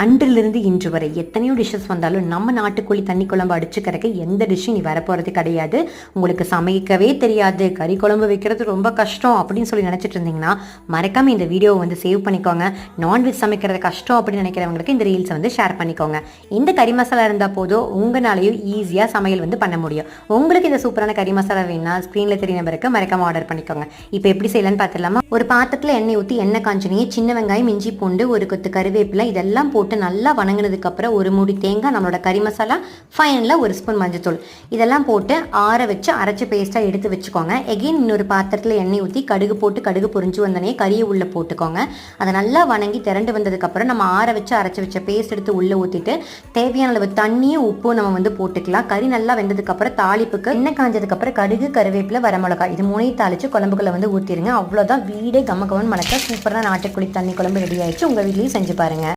அன்றிலிருந்து இன்று வரை எத்தனையோ டிஷ்ஷஸ் வந்தாலும் நம்ம நாட்டுக்கோழி தண்ணி குழம்பு அடிச்சுக்கிறதுக்கு எந்த டிஷ்ஷும் நீ வரப்போகிறது கிடையாது. உங்களுக்கு சமைக்கவே தெரியாது, கறி குழம்பு வைக்கிறது ரொம்ப கஷ்டம் அப்படின்னு சொல்லி நினச்சிட்டு இருந்தீங்கன்னா மறக்காமல் இந்த வீடியோவை வந்து சேவ் பண்ணிக்கோங்க. நான்வெஜ் சமைக்கிறது கஷ்டம் அப்படின்னு நினைக்கிறவங்களுக்கு இந்த ரீல்ஸை வந்து ஷேர் பண்ணிக்கோங்க. இந்த கறி மசாலா இருந்தால் போதும், உங்களாலையும் ஈஸியாக சமையல் வந்து பண்ண முடியும். உங்களுக்கு இந்த சூப்பரான கறி மசாலா வேணும்னா ஸ்க்ரீனில் தெரிய நம்பருக்கு மறக்காமல் ஆர்டர் பண்ணிக்கோங்க. இப்போ எப்படி செய்யலான்னு பார்த்துடலாமா? ஒரு பாத்திரத்தில் எண்ணெய் ஊற்றி எண்ணெய் காஞ்சினியே சின்ன வெங்காயம், இஞ்சி பூண்டு, ஒரு கொத்து கருவேப்பிலை இதெல்லாம் போட்டு நல்லா வணங்கினதுக்கு அப்புறம் ஒரு மூடி தேங்காய், நம்மளோட கறி மசாலா, ஃபைனலாக ஒரு ஸ்பூன் மஞ்சத்தூள் இதெல்லாம் போட்டு ஆற வச்சு அரைச்சி பேஸ்ட்டாக எடுத்து வச்சுக்கோங்க. எகெயின் இன்னொரு பாத்திரத்தில் எண்ணெய் ஊற்றி கடுகு போட்டு கடுகு பொரிஞ்சு வந்தனே கறியை உள்ளே போட்டுக்கோங்க. அதை நல்லா வணங்கி திரண்டு வந்ததுக்கப்புறம் நம்ம ஆற வச்சு அரைச்சி வச்ச பேஸ்ட் எடுத்து உள்ளே ஊற்றிட்டு தேவையான அளவு தண்ணியும் உப்பும் நம்ம வந்து போட்டுக்கலாம். கறி நல்லா வெந்ததுக்கப்புறம் தாளிப்புக்கு எண்ணெய் காஞ்சதுக்கப்புறம் கடுகு, கருவேப்பிலை, வரமிளகாய் இது மூணையும் தாளித்து குழம்புக்குள்ளே வந்து ஊற்றிடுங்க. அவ்வளோதான், வீடே கமகமன்னு மணக்க சூப்பரான நாட்டுக்கோழி தண்ணி குழம்பு ரெடி ஆயிடுச்சு. உங்கள் வீட்லேயும் செஞ்சு பாருங்கள்.